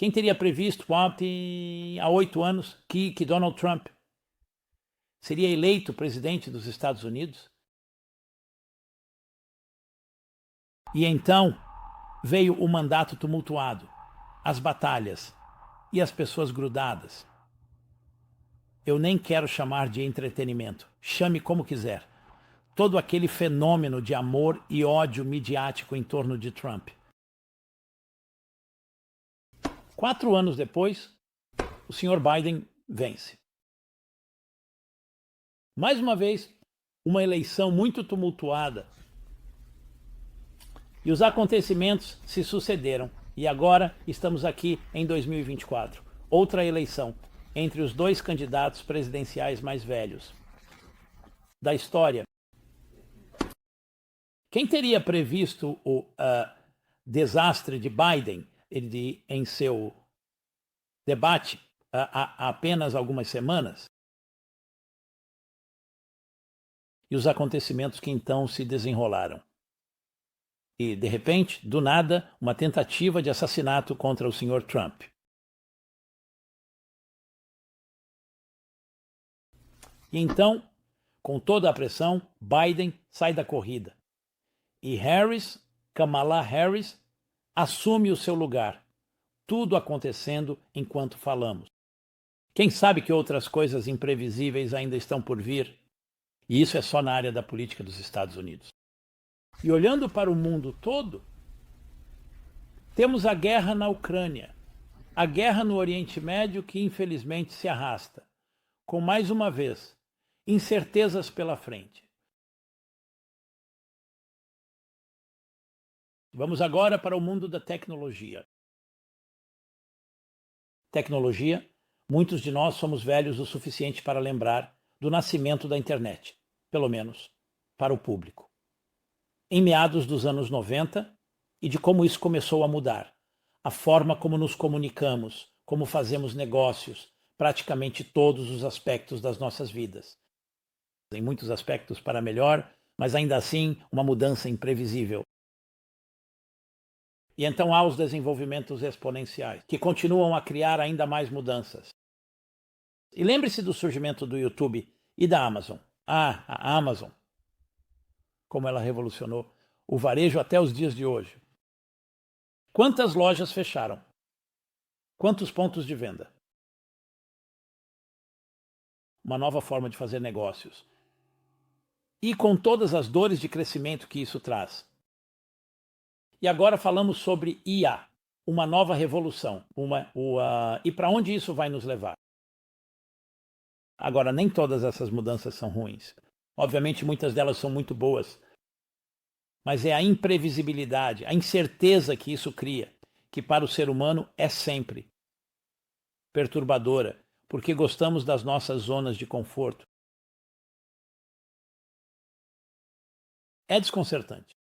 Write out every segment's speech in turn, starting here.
Quem teria previsto há 8 anos que Donald Trump seria eleito presidente dos Estados Unidos? E então veio o mandato tumultuado, as batalhas e as pessoas grudadas. Eu nem quero chamar de entretenimento, chame como quiser. Todo aquele fenômeno de amor e ódio midiático em torno de Trump. 4 anos depois, o Sr. Biden vence. Mais uma vez, uma eleição muito tumultuada. E os acontecimentos se sucederam. E agora estamos aqui em 2024. Outra eleição entre os 2 candidatos presidenciais mais velhos da história. Quem teria previsto o desastre de Biden em seu debate há apenas algumas semanas? E os acontecimentos que então se desenrolaram. E, de repente, do nada, uma tentativa de assassinato contra o Sr. Trump. E então, com toda a pressão, Biden sai da corrida. E Kamala Harris, assume o seu lugar. Tudo acontecendo enquanto falamos. Quem sabe que outras coisas imprevisíveis ainda estão por vir? E isso é só na área da política dos Estados Unidos. E olhando para o mundo todo, temos a guerra na Ucrânia, a guerra no Oriente Médio que infelizmente se arrasta, com mais uma vez, incertezas pela frente. Vamos agora para o mundo da tecnologia. Tecnologia, muitos de nós somos velhos o suficiente para lembrar do nascimento da internet, pelo menos para o público. Em meados dos anos 90, e de como isso começou a mudar. A forma como nos comunicamos, como fazemos negócios, praticamente todos os aspectos das nossas vidas. Em muitos aspectos para melhor, mas ainda assim uma mudança imprevisível. E então há os desenvolvimentos exponenciais, que continuam a criar ainda mais mudanças. E lembre-se do surgimento do YouTube e da Amazon. A Amazon, como ela revolucionou o varejo até os dias de hoje. Quantas lojas fecharam? Quantos pontos de venda? Uma nova forma de fazer negócios. E com todas as dores de crescimento que isso traz. E agora falamos sobre IA, uma nova revolução. E para onde isso vai nos levar? Agora, nem todas essas mudanças são ruins. Obviamente, muitas delas são muito boas. Mas é a imprevisibilidade, a incerteza que isso cria, que para o ser humano é sempre perturbadora, porque gostamos das nossas zonas de conforto. É desconcertante.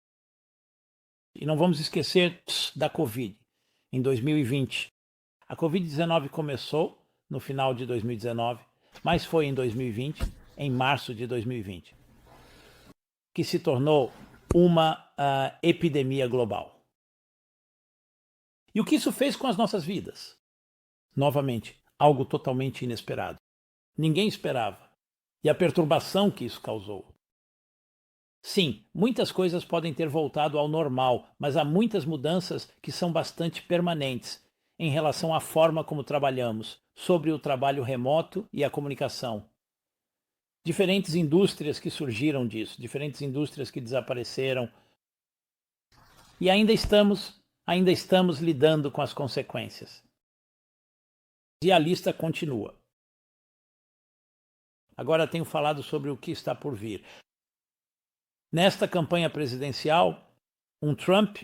E não vamos esquecer da Covid, em 2020. A Covid-19 começou no final de 2019, mas foi em 2020, em março de 2020, que se tornou uma epidemia global. E o que isso fez com as nossas vidas? Novamente, algo totalmente inesperado. Ninguém esperava. E a perturbação que isso causou. Sim, muitas coisas podem ter voltado ao normal, mas há muitas mudanças que são bastante permanentes em relação à forma como trabalhamos, sobre o trabalho remoto e a comunicação. Diferentes indústrias que surgiram disso, diferentes indústrias que desapareceram. E ainda estamos lidando com as consequências. E a lista continua. Agora tenho falado sobre o que está por vir. Nesta campanha presidencial, um Trump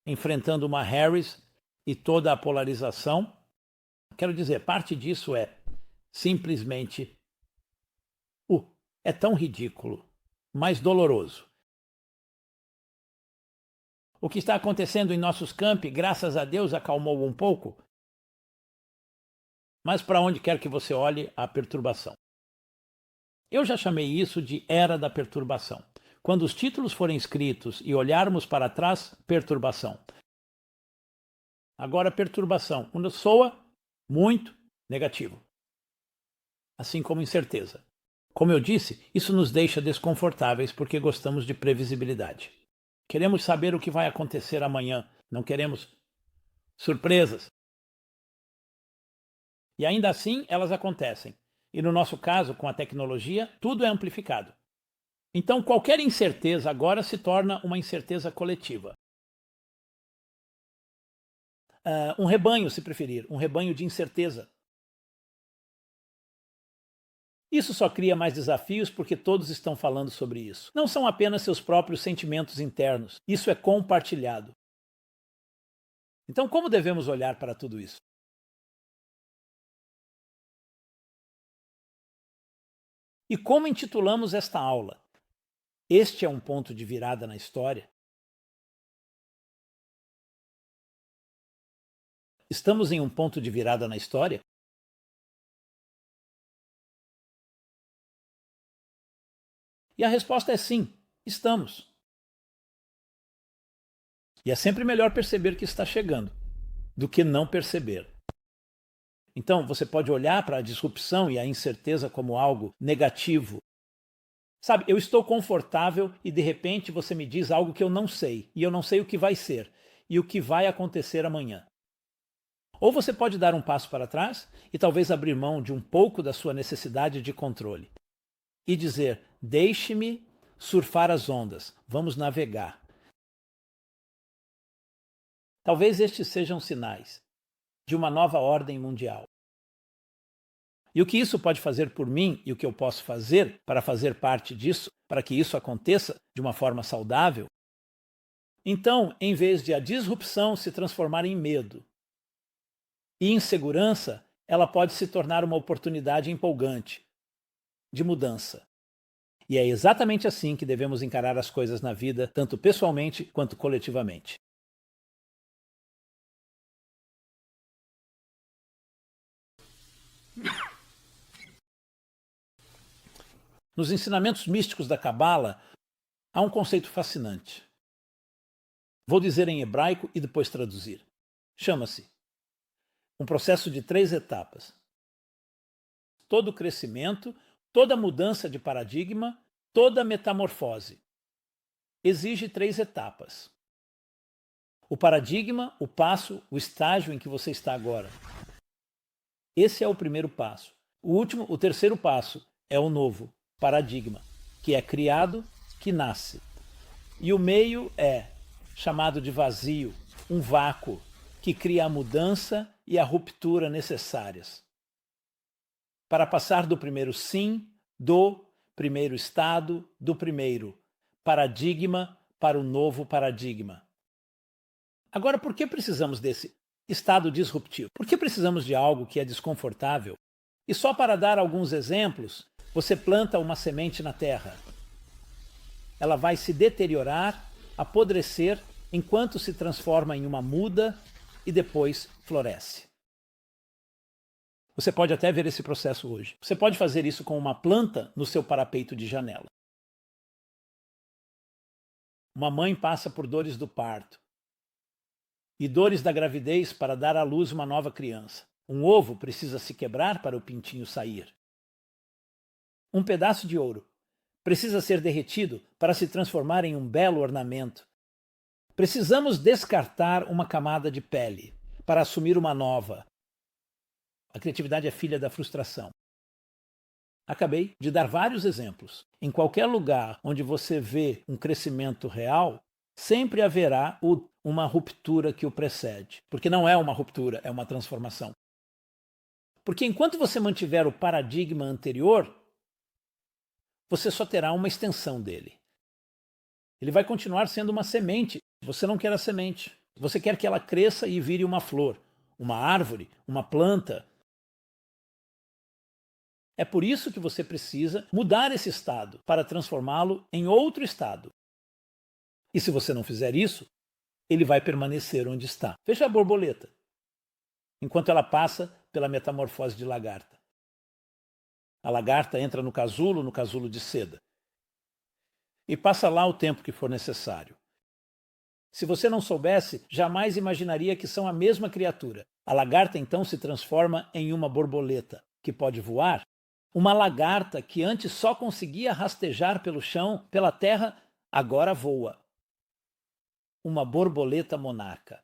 enfrentando uma Harris e toda a polarização. Quero dizer, parte disso é simplesmente é tão ridículo, mas doloroso. O que está acontecendo em nossos campi, graças a Deus, acalmou um pouco. Mas para onde quer que você olhe, há perturbação. Eu já chamei isso de era da perturbação. Quando os títulos forem escritos e olharmos para trás, perturbação. Agora, perturbação. Quando soa muito negativo. Assim como incerteza. Como eu disse, isso nos deixa desconfortáveis porque gostamos de previsibilidade. Queremos saber o que vai acontecer amanhã. Não queremos surpresas. E ainda assim, elas acontecem. E no nosso caso, com a tecnologia, tudo é amplificado. Então, qualquer incerteza agora se torna uma incerteza coletiva. Um rebanho, se preferir, um rebanho de incerteza. Isso só cria mais desafios porque todos estão falando sobre isso. Não são apenas seus próprios sentimentos internos, isso é compartilhado. Então, como devemos olhar para tudo isso? E como intitulamos esta aula? Este é um ponto de virada na história? Estamos em um ponto de virada na história? E a resposta é sim, estamos. E é sempre melhor perceber que está chegando do que não perceber. Então, você pode olhar para a disrupção e a incerteza como algo negativo. Sabe, eu estou confortável e de repente você me diz algo que eu não sei, e eu não sei o que vai ser e o que vai acontecer amanhã. Ou você pode dar um passo para trás e talvez abrir mão de um pouco da sua necessidade de controle e dizer: deixe-me surfar as ondas, vamos navegar. Talvez estes sejam sinais de uma nova ordem mundial. E o que isso pode fazer por mim e o que eu posso fazer para fazer parte disso, para que isso aconteça de uma forma saudável? Então, em vez de a disrupção se transformar em medo e insegurança, ela pode se tornar uma oportunidade empolgante de mudança. E é exatamente assim que devemos encarar as coisas na vida, tanto pessoalmente quanto coletivamente. Nos ensinamentos místicos da Cabala, há um conceito fascinante. Vou dizer em hebraico e depois traduzir. Chama-se um processo de 3 etapas. Todo crescimento, toda mudança de paradigma, toda metamorfose exige 3 etapas. O paradigma, o passo, o estágio em que você está agora. Esse é o primeiro passo. O terceiro passo é o novo paradigma, que é criado, que nasce. E o meio é chamado de vazio, um vácuo, que cria a mudança e a ruptura necessárias. Para passar do primeiro sim, do primeiro estado, do primeiro paradigma para o novo paradigma. Agora, por que precisamos desse estado disruptivo? Por que precisamos de algo que é desconfortável? E só para dar alguns exemplos, você planta uma semente na terra. Ela vai se deteriorar, apodrecer, enquanto se transforma em uma muda e depois floresce. Você pode até ver esse processo hoje. Você pode fazer isso com uma planta no seu parapeito de janela. Uma mãe passa por dores do parto e dores da gravidez para dar à luz uma nova criança. Um ovo precisa se quebrar para o pintinho sair. Um pedaço de ouro precisa ser derretido para se transformar em um belo ornamento. Precisamos descartar uma camada de pele para assumir uma nova. A criatividade é filha da frustração. Acabei de dar vários exemplos. Em qualquer lugar onde você vê um crescimento real, sempre haverá uma ruptura que o precede. Porque não é uma ruptura, é uma transformação. Porque enquanto você mantiver o paradigma anterior, você só terá uma extensão dele. Ele vai continuar sendo uma semente. Você não quer a semente. Você quer que ela cresça e vire uma flor, uma árvore, uma planta. É por isso que você precisa mudar esse estado para transformá-lo em outro estado. E se você não fizer isso, ele vai permanecer onde está. Veja a borboleta, enquanto ela passa pela metamorfose de lagarta. A lagarta entra no casulo de seda, e passa lá o tempo que for necessário. Se você não soubesse, jamais imaginaria que são a mesma criatura. A lagarta então se transforma em uma borboleta, que pode voar. Uma lagarta que antes só conseguia rastejar pelo chão, pela terra, agora voa. Uma borboleta monarca.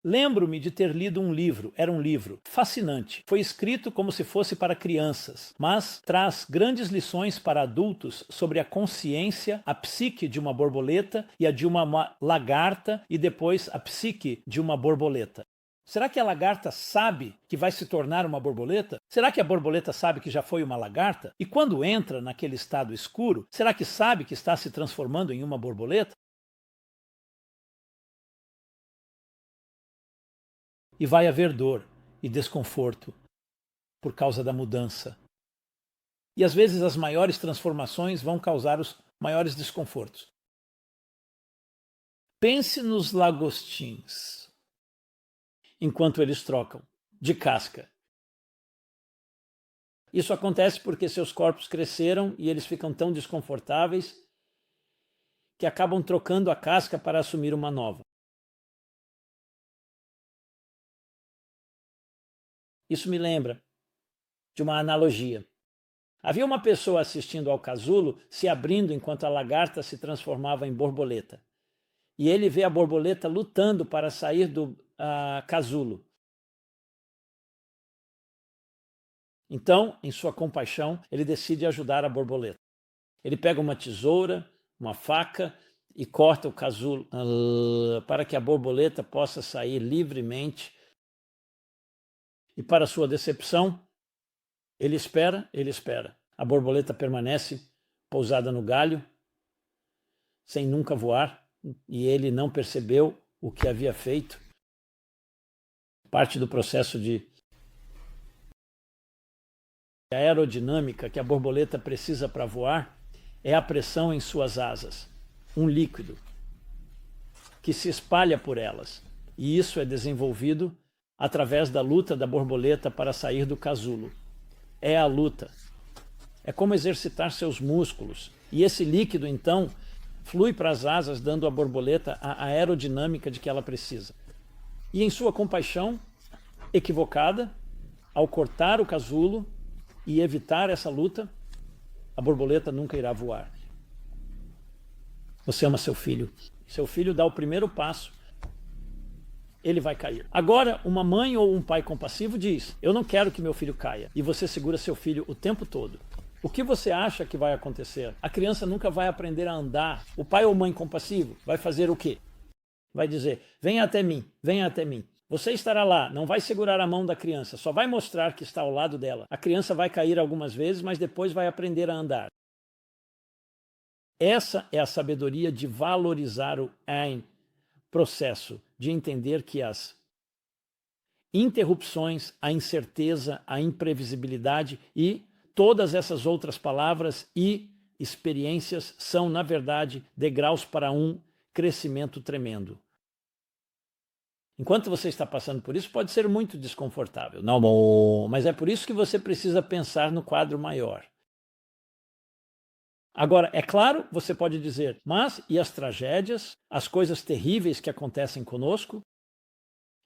Lembro-me de ter lido um livro, era um livro fascinante. Foi escrito como se fosse para crianças, mas traz grandes lições para adultos sobre a consciência, a psique de uma borboleta e a de uma lagarta e depois a psique de uma borboleta. Será que a lagarta sabe que vai se tornar uma borboleta? Será que a borboleta sabe que já foi uma lagarta? E quando entra naquele estado escuro, será que sabe que está se transformando em uma borboleta? E vai haver dor e desconforto por causa da mudança. E às vezes as maiores transformações vão causar os maiores desconfortos. Pense nos lagostins, enquanto eles trocam de casca. Isso acontece porque seus corpos cresceram e eles ficam tão desconfortáveis que acabam trocando a casca para assumir uma nova. Isso me lembra de uma analogia. Havia uma pessoa assistindo ao casulo se abrindo enquanto a lagarta se transformava em borboleta. E ele vê a borboleta lutando para sair do casulo. Então, em sua compaixão, ele decide ajudar a borboleta. Ele pega uma tesoura, uma faca e corta o casulo para que a borboleta possa sair livremente. E para sua decepção, ele espera. A borboleta permanece pousada no galho, sem nunca voar, e ele não percebeu o que havia feito. Parte do processo de aerodinâmica que a borboleta precisa para voar é a pressão em suas asas, um líquido que se espalha por elas. E isso é desenvolvido através da luta da borboleta para sair do casulo. É a luta. É como exercitar seus músculos. E esse líquido, então, flui para as asas, dando à borboleta a aerodinâmica de que ela precisa. E em sua compaixão equivocada, ao cortar o casulo e evitar essa luta, a borboleta nunca irá voar. Você ama seu filho. Seu filho dá o primeiro passo, ele vai cair. Agora, uma mãe ou um pai compassivo diz: eu não quero que meu filho caia. E você segura seu filho o tempo todo. O que você acha que vai acontecer? A criança nunca vai aprender a andar. O pai ou mãe compassivo vai fazer o quê? Vai dizer: venha até mim, venha até mim. Você estará lá, não vai segurar a mão da criança, só vai mostrar que está ao lado dela. A criança vai cair algumas vezes, mas depois vai aprender a andar. Essa é a sabedoria de valorizar o processo, de entender que as interrupções, a incerteza, a imprevisibilidade e todas essas outras palavras e experiências são, na verdade, degraus para um crescimento tremendo. Enquanto você está passando por isso, pode ser muito desconfortável. Não, bom, mas é por isso que você precisa pensar no quadro maior. Agora, é claro, você pode dizer, mas e as tragédias, as coisas terríveis que acontecem conosco?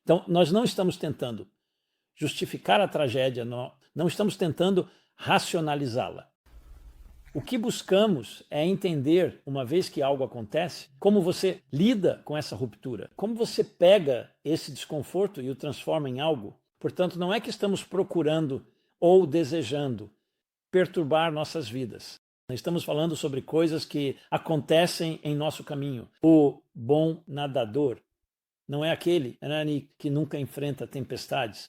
Então, nós não estamos tentando justificar a tragédia, não estamos tentando racionalizá-la. O que buscamos é entender, uma vez que algo acontece, como você lida com essa ruptura, como você pega esse desconforto e o transforma em algo. Portanto, não é que estamos procurando ou desejando perturbar nossas vidas. Estamos falando sobre coisas que acontecem em nosso caminho. O bom nadador não é aquele que nunca enfrenta tempestades.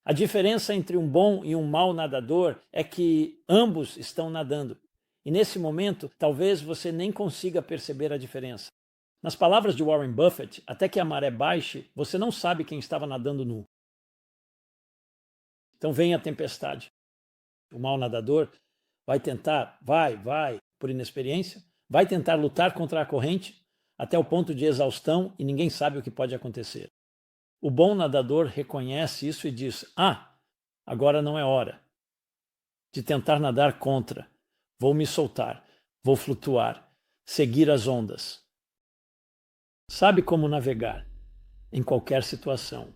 A diferença entre um bom e um mau nadador é que ambos estão nadando. E nesse momento, talvez você nem consiga perceber a diferença. Nas palavras de Warren Buffett, até que a maré baixe, você não sabe quem estava nadando nu. Então vem a tempestade. O mau nadador vai tentar, por inexperiência, vai tentar lutar contra a corrente até o ponto de exaustão e ninguém sabe o que pode acontecer. O bom nadador reconhece isso e diz: agora não é hora de tentar nadar contra. Vou me soltar, vou flutuar, seguir as ondas. Sabe como navegar em qualquer situação.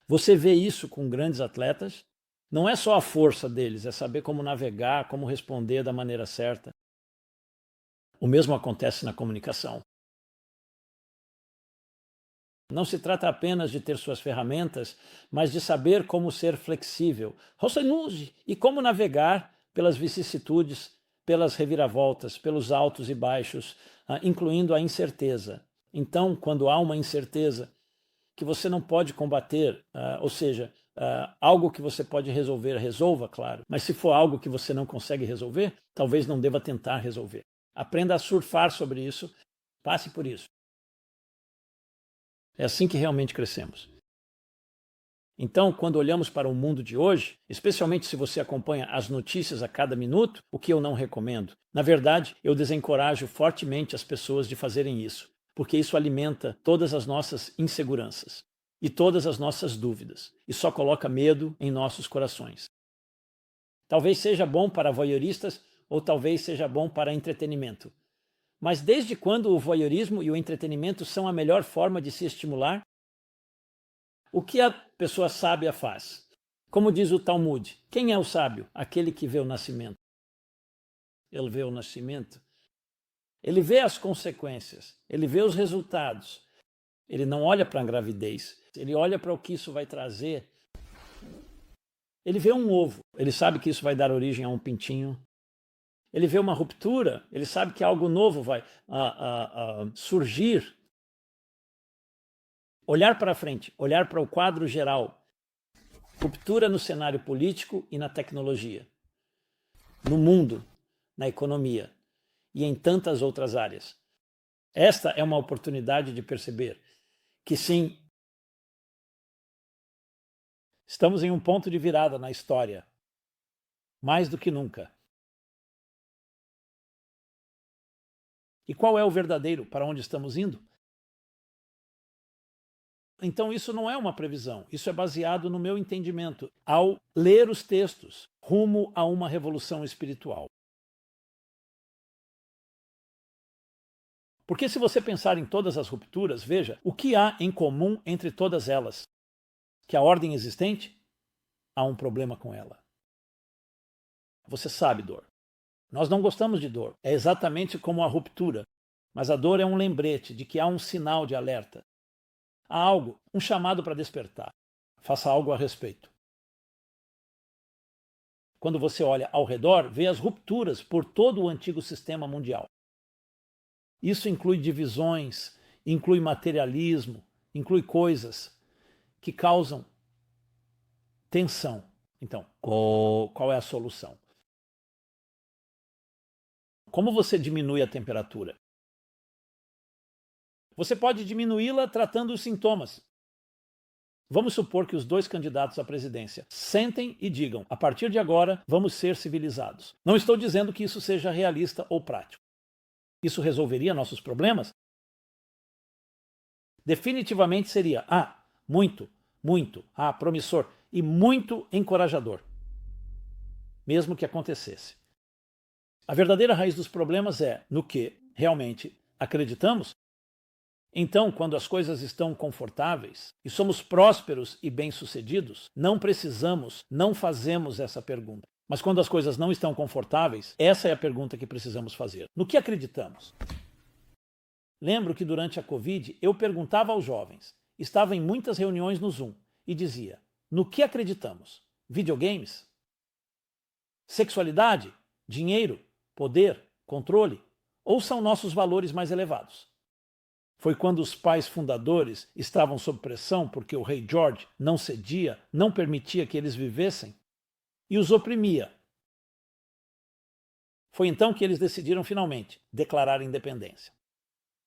Você vê isso com grandes atletas? Não é só a força deles, é saber como navegar, como responder da maneira certa. O mesmo acontece na comunicação. Não se trata apenas de ter suas ferramentas, mas de saber como ser flexível, e como navegar pelas vicissitudes, pelas reviravoltas, pelos altos e baixos, incluindo a incerteza. Então, quando há uma incerteza que você não pode combater, ou seja, algo que você pode resolver, resolva, claro. Mas se for algo que você não consegue resolver, talvez não deva tentar resolver. Aprenda a surfar sobre isso, passe por isso. É assim que realmente crescemos. Então, quando olhamos para o mundo de hoje, especialmente se você acompanha as notícias a cada minuto, o que eu não recomendo, na verdade, eu desencorajo fortemente as pessoas de fazerem isso, porque isso alimenta todas as nossas inseguranças e todas as nossas dúvidas, e só coloca medo em nossos corações. Talvez seja bom para voyeuristas ou talvez seja bom para entretenimento. Mas desde quando o voyeurismo e o entretenimento são a melhor forma de se estimular? O que a pessoa sábia faz? Como diz o Talmud, quem é o sábio? Aquele que vê o nascimento. Ele vê o nascimento. Ele vê as consequências, ele vê os resultados. Ele não olha para a gravidez, ele olha para o que isso vai trazer. Ele vê um ovo, ele sabe que isso vai dar origem a um pintinho. Ele vê uma ruptura, ele sabe que algo novo vai surgir. Olhar para frente, olhar para o quadro geral. Ruptura no cenário político e na tecnologia, no mundo, na economia e em tantas outras áreas. Esta é uma oportunidade de perceber que sim, estamos em um ponto de virada na história, mais do que nunca. E qual é o verdadeiro? Para onde estamos indo? Então isso não é uma previsão, isso é baseado no meu entendimento ao ler os textos rumo a uma revolução espiritual. Porque se você pensar em todas as rupturas, veja, o que há em comum entre todas elas? Que a ordem existente, há um problema com ela. Você sabe dor. Nós não gostamos de dor, é exatamente como a ruptura, mas a dor é um lembrete de que há um sinal de alerta. Há algo, um chamado para despertar. Faça algo a respeito. Quando você olha ao redor, vê as rupturas por todo o antigo sistema mundial. Isso inclui divisões, inclui materialismo, inclui coisas que causam tensão. Então, qual é a solução? Como você diminui a temperatura? Você pode diminuí-la tratando os sintomas. Vamos supor que os dois candidatos à presidência sentem e digam: a partir de agora, vamos ser civilizados. Não estou dizendo que isso seja realista ou prático. Isso resolveria nossos problemas? Definitivamente seria muito promissor e muito encorajador, mesmo que acontecesse. A verdadeira raiz dos problemas é no que realmente acreditamos. Então, quando as coisas estão confortáveis e somos prósperos e bem-sucedidos, não fazemos essa pergunta. Mas quando as coisas não estão confortáveis, essa é a pergunta que precisamos fazer. No que acreditamos? Lembro que durante a Covid eu perguntava aos jovens, estava em muitas reuniões no Zoom e dizia: no que acreditamos? Videogames? Sexualidade? Dinheiro? Poder? Controle? Ou são nossos valores mais elevados? Foi quando os pais fundadores estavam sob pressão porque o rei George não cedia, não permitia que eles vivessem e os oprimia. Foi então que eles decidiram finalmente declarar independência.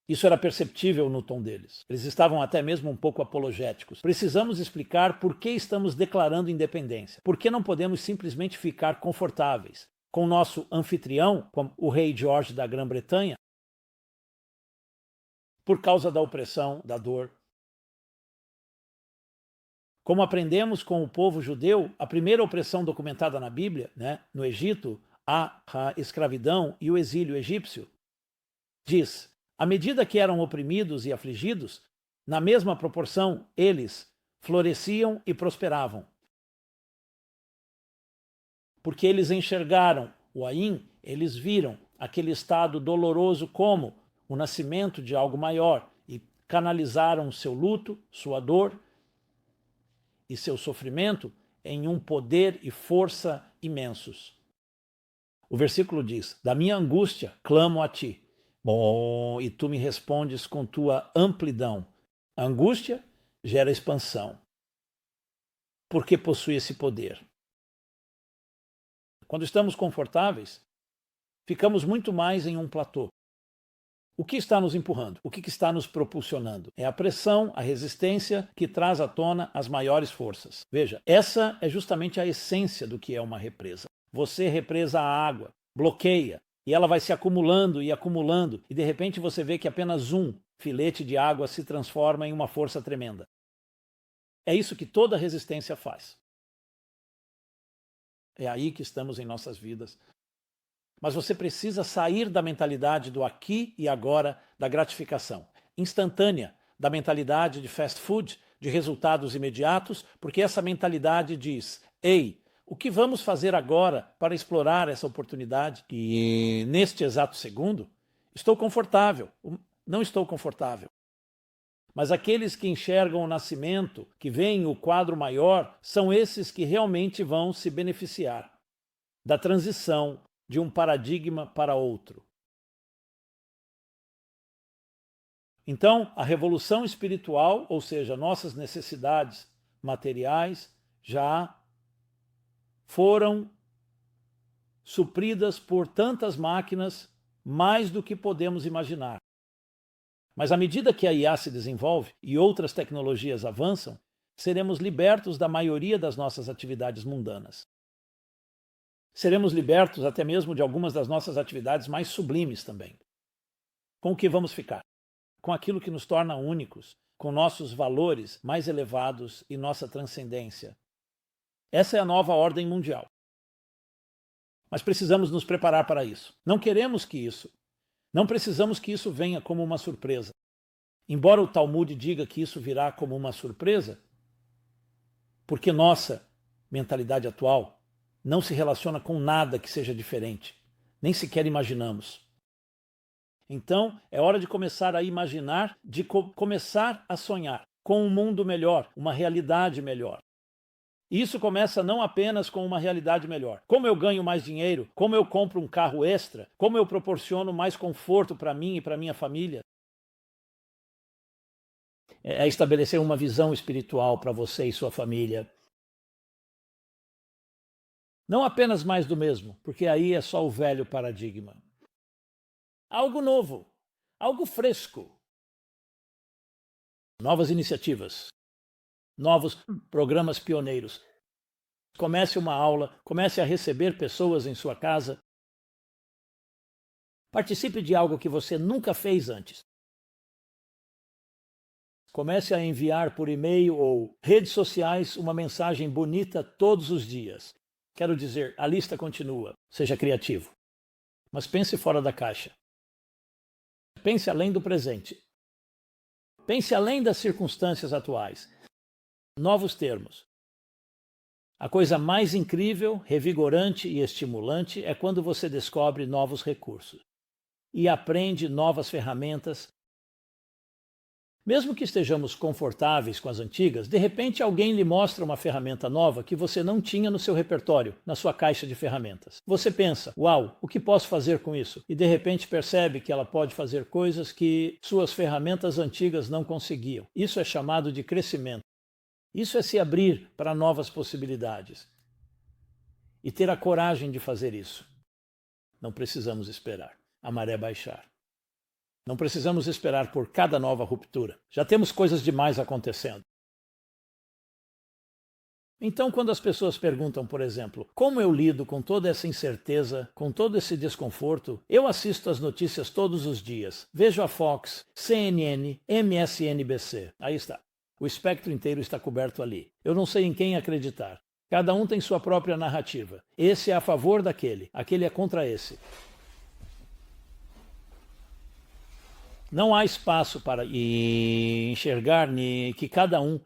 Isso era perceptível no tom deles. Eles estavam até mesmo um pouco apologéticos. Precisamos explicar por que estamos declarando independência. Por que não podemos simplesmente ficar confortáveis com nosso anfitrião, como o rei George da Grã-Bretanha, por causa da opressão, da dor. Como aprendemos com o povo judeu, a primeira opressão documentada na Bíblia, no Egito, a escravidão e o exílio egípcio. diz: à medida que eram oprimidos e afligidos, na mesma proporção eles floresciam e prosperavam. Porque eles enxergaram o Ain, eles viram aquele estado doloroso como o nascimento de algo maior e canalizaram seu luto, sua dor e seu sofrimento em um poder e força imensos. O versículo diz: da minha angústia clamo a ti. Bom, e tu me respondes com tua amplidão. A angústia gera expansão, porque possui esse poder. Quando estamos confortáveis, ficamos muito mais em um platô. O que está nos empurrando? O que está nos propulsionando? É a pressão, a resistência que traz à tona as maiores forças. Veja, essa é justamente a essência do que é uma represa. Você represa a água, bloqueia, e ela vai se acumulando, e de repente você vê que apenas um filete de água se transforma em uma força tremenda. É isso que toda resistência faz. É aí que estamos em nossas vidas. Mas você precisa sair da mentalidade do aqui e agora, da gratificação instantânea, da mentalidade de fast food, de resultados imediatos, porque essa mentalidade diz: ei, o que vamos fazer agora para explorar essa oportunidade? E neste exato segundo, estou confortável, não estou confortável. Mas aqueles que enxergam o nascimento, que veem o quadro maior, são esses que realmente vão se beneficiar da transição de um paradigma para outro. Então, a revolução espiritual, ou seja, nossas necessidades materiais, já foram supridas por tantas máquinas, mais do que podemos imaginar. Mas à medida que a IA se desenvolve e outras tecnologias avançam, seremos libertos da maioria das nossas atividades mundanas. Seremos libertos até mesmo de algumas das nossas atividades mais sublimes também. Com o que vamos ficar? Com aquilo que nos torna únicos, com nossos valores mais elevados e nossa transcendência. Essa é a nova ordem mundial. Mas precisamos nos preparar para isso. Não precisamos que isso venha como uma surpresa. Embora o Talmud diga que isso virá como uma surpresa, porque nossa mentalidade atual não se relaciona com nada que seja diferente, nem sequer imaginamos. Então, é hora de começar a imaginar, de começar a sonhar com um mundo melhor, uma realidade melhor. E isso começa não apenas com uma realidade melhor. Como eu ganho mais dinheiro, como eu compro um carro extra, como eu proporciono mais conforto para mim e para minha família. É estabelecer uma visão espiritual para você e sua família. Não apenas mais do mesmo, porque aí é só o velho paradigma. Algo novo, algo fresco. Novas iniciativas, novos programas pioneiros. Comece uma aula, comece a receber pessoas em sua casa. Participe de algo que você nunca fez antes. Comece a enviar por e-mail ou redes sociais uma mensagem bonita todos os dias. Quero dizer, a lista continua. Seja criativo. Mas pense fora da caixa. Pense além do presente. Pense além das circunstâncias atuais. Novos termos. A coisa mais incrível, revigorante e estimulante é quando você descobre novos recursos e aprende novas ferramentas. Mesmo que estejamos confortáveis com as antigas, de repente alguém lhe mostra uma ferramenta nova que você não tinha no seu repertório, na sua caixa de ferramentas. Você pensa: uau, o que posso fazer com isso? E de repente percebe que ela pode fazer coisas que suas ferramentas antigas não conseguiam. Isso é chamado de crescimento. Isso é se abrir para novas possibilidades. E ter a coragem de fazer isso. Não precisamos esperar a maré baixar. Não precisamos esperar por cada nova ruptura. Já temos coisas demais acontecendo. Então, quando as pessoas perguntam, por exemplo, como eu lido com toda essa incerteza, com todo esse desconforto, eu assisto as notícias todos os dias. Vejo a Fox, CNN, MSNBC. Aí está. O espectro inteiro está coberto ali. Eu não sei em quem acreditar. Cada um tem sua própria narrativa. Esse é a favor daquele, aquele é contra esse. Não há espaço para enxergar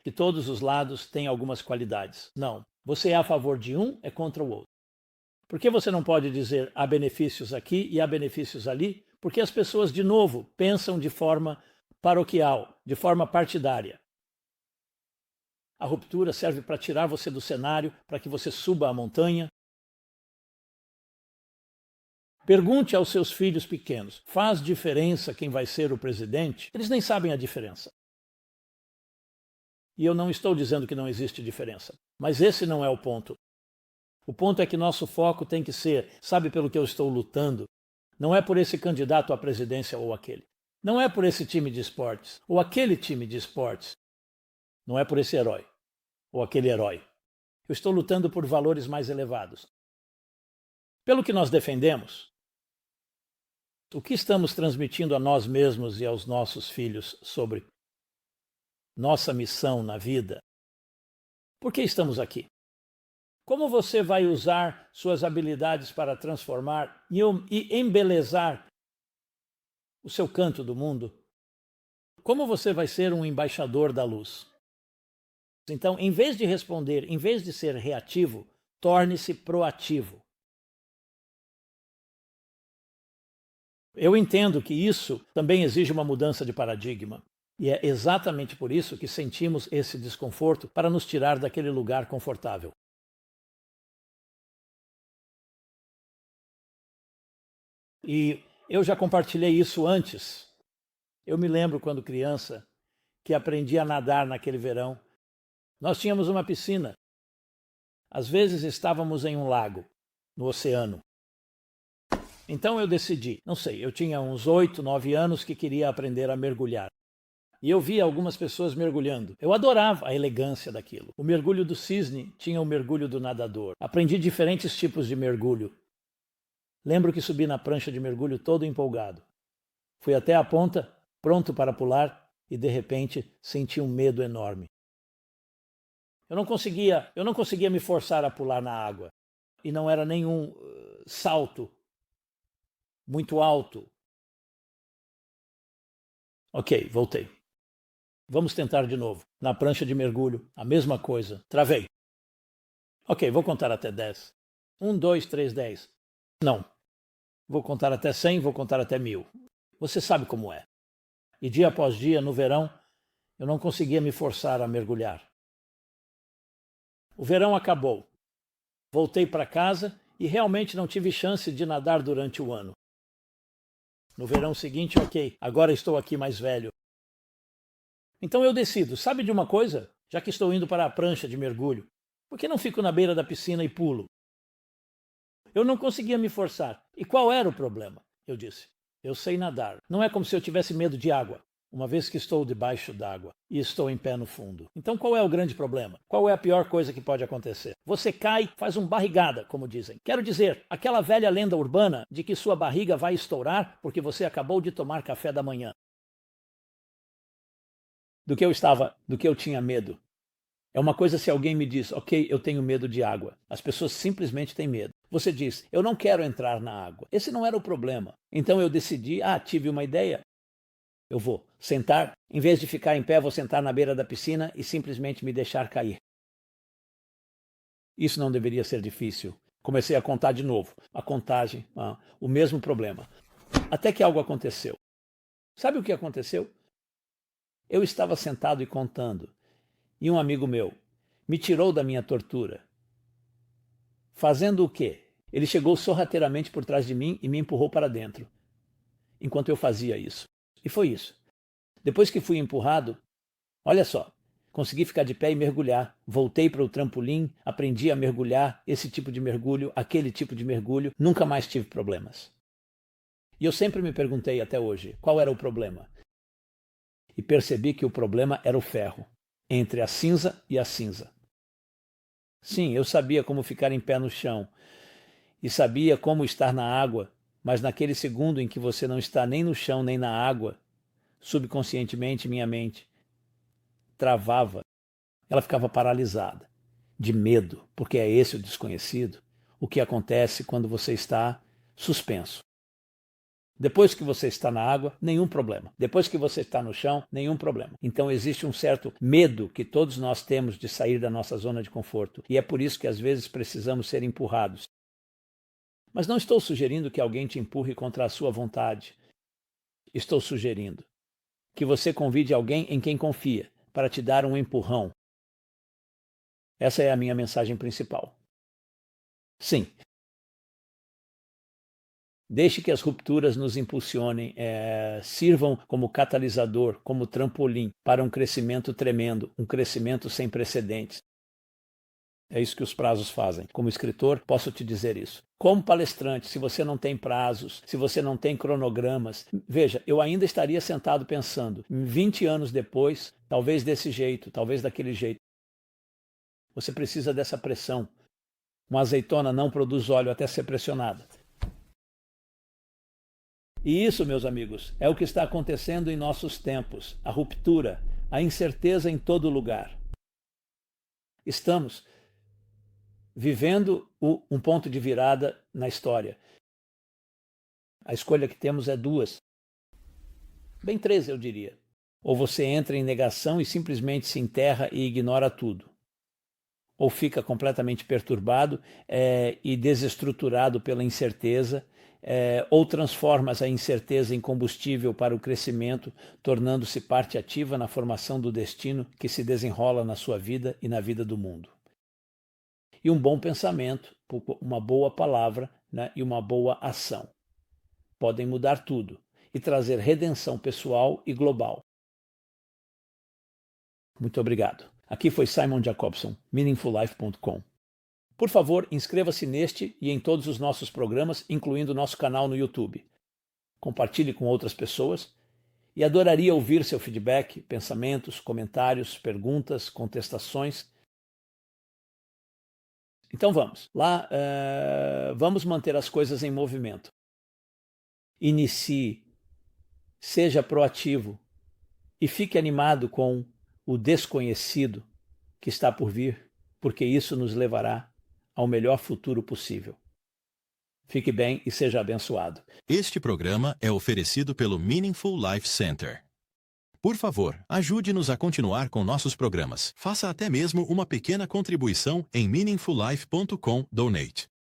que todos os lados têm algumas qualidades. Não. Você é a favor de um, é contra o outro. Por que você não pode dizer há benefícios aqui e há benefícios ali? Porque as pessoas, de novo, pensam de forma paroquial, de forma partidária. A ruptura serve para tirar você do cenário, para que você suba a montanha. Pergunte aos seus filhos pequenos: faz diferença quem vai ser o presidente? Eles nem sabem a diferença. E eu não estou dizendo que não existe diferença, mas esse não é o ponto. O ponto é que nosso foco tem que ser, sabe pelo que eu estou lutando? Não é por esse candidato à presidência ou aquele. Não é por esse time de esportes ou aquele time de esportes. Não é por esse herói ou aquele herói. Eu estou lutando por valores mais elevados. Pelo que nós defendemos, o que estamos transmitindo a nós mesmos e aos nossos filhos sobre nossa missão na vida? Por que estamos aqui? Como você vai usar suas habilidades para transformar e embelezar o seu canto do mundo? Como você vai ser um embaixador da luz? Então, em vez de responder, em vez de ser reativo, torne-se proativo. Eu entendo que isso também exige uma mudança de paradigma. E é exatamente por isso que sentimos esse desconforto para nos tirar daquele lugar confortável. E eu já compartilhei isso antes. Eu me lembro quando criança que aprendi a nadar naquele verão. Nós tínhamos uma piscina. Às vezes estávamos em um lago, no oceano. Então eu decidi, não sei, eu tinha uns 8, 9 anos que queria aprender a mergulhar. E eu via algumas pessoas mergulhando. Eu adorava a elegância daquilo. O mergulho do cisne tinha o mergulho do nadador. Aprendi diferentes tipos de mergulho. Lembro que subi na prancha de mergulho todo empolgado. Fui até a ponta, pronto para pular, e de repente senti um medo enorme. Eu não conseguia me forçar a pular na água. E não era nenhum salto muito alto. Ok, voltei. Vamos tentar de novo. Na prancha de mergulho, a mesma coisa. Travei. Ok, vou contar até 10. 1, 2, 3, 10. Não. Vou contar até 100, vou contar até 1000. Você sabe como é. E dia após dia, no verão, eu não conseguia me forçar a mergulhar. O verão acabou. Voltei para casa e realmente não tive chance de nadar durante o ano. No verão seguinte, ok, agora estou aqui mais velho. Então eu decido, sabe de uma coisa? Já que estou indo para a prancha de mergulho, por que não fico na beira da piscina e pulo? Eu não conseguia me forçar. E qual era o problema? Eu disse, eu sei nadar. Não é como se eu tivesse medo de água, uma vez que estou debaixo d'água e estou em pé no fundo. Então qual é o grande problema? Qual é a pior coisa que pode acontecer? Você cai, faz um barrigada, como dizem. Quero dizer, aquela velha lenda urbana de que sua barriga vai estourar porque você acabou de tomar café da manhã. Do que eu tinha medo. É uma coisa se alguém me diz, ok, eu tenho medo de água. As pessoas simplesmente têm medo. Você diz, eu não quero entrar na água. Esse não era o problema. Então eu decidi, tive uma ideia. Eu vou sentar, em vez de ficar em pé, vou sentar na beira da piscina e simplesmente me deixar cair. Isso não deveria ser difícil. Comecei a contar de novo. A contagem, o mesmo problema. Até que algo aconteceu. Sabe o que aconteceu? Eu estava sentado e contando. E um amigo meu me tirou da minha tortura. Fazendo o quê? Ele chegou sorrateiramente por trás de mim e me empurrou para dentro, enquanto eu fazia isso. E foi isso. Depois que fui empurrado, olha só, consegui ficar de pé e mergulhar. Voltei para o trampolim, aprendi a mergulhar, esse tipo de mergulho, aquele tipo de mergulho, nunca mais tive problemas. E eu sempre me perguntei até hoje, qual era o problema? E percebi que o problema era o ferro, entre a cinza e a cinza. Sim, eu sabia como ficar em pé no chão e sabia como estar na água, mas naquele segundo em que você não está nem no chão nem na água, subconscientemente minha mente travava, ela ficava paralisada, de medo, porque é esse o desconhecido, o que acontece quando você está suspenso. Depois que você está na água, nenhum problema. Depois que você está no chão, nenhum problema. Então existe um certo medo que todos nós temos de sair da nossa zona de conforto. E é por isso que às vezes precisamos ser empurrados. Mas não estou sugerindo que alguém te empurre contra a sua vontade. Estou sugerindo que você convide alguém em quem confia para te dar um empurrão. Essa é a minha mensagem principal. Sim. Deixe que as rupturas nos impulsionem, sirvam como catalisador, como trampolim para um crescimento tremendo, um crescimento sem precedentes. É isso que os prazos fazem. Como escritor, posso te dizer isso. Como palestrante, se você não tem prazos, se você não tem cronogramas, veja, eu ainda estaria sentado pensando, 20 anos depois, talvez desse jeito, talvez daquele jeito. Você precisa dessa pressão. Uma azeitona não produz óleo até ser pressionada. E isso, meus amigos, é o que está acontecendo em nossos tempos. A ruptura, a incerteza em todo lugar. Estamos vivendo um ponto de virada na história. A escolha que temos é duas. Bem, três, eu diria. Ou você entra em negação e simplesmente se enterra e ignora tudo. Ou fica completamente perturbado e desestruturado pela incerteza, ou transformas a incerteza em combustível para o crescimento, tornando-se parte ativa na formação do destino que se desenrola na sua vida e na vida do mundo. E um bom pensamento, uma boa palavra, né, e uma boa ação podem mudar tudo e trazer redenção pessoal e global. Muito obrigado. Aqui foi Simon Jacobson, meaningfullife.com. Por favor, inscreva-se neste e em todos os nossos programas, incluindo nosso canal no YouTube. Compartilhe com outras pessoas e adoraria ouvir seu feedback, pensamentos, comentários, perguntas, contestações. Então vamos. Lá vamos manter as coisas em movimento. Inicie, seja proativo e fique animado com o desconhecido que está por vir, porque isso nos levará ao melhor futuro possível. Fique bem e seja abençoado. Este programa é oferecido pelo Meaningful Life Center. Por favor, ajude-nos a continuar com nossos programas. Faça até mesmo uma pequena contribuição em meaningfullife.com/donate.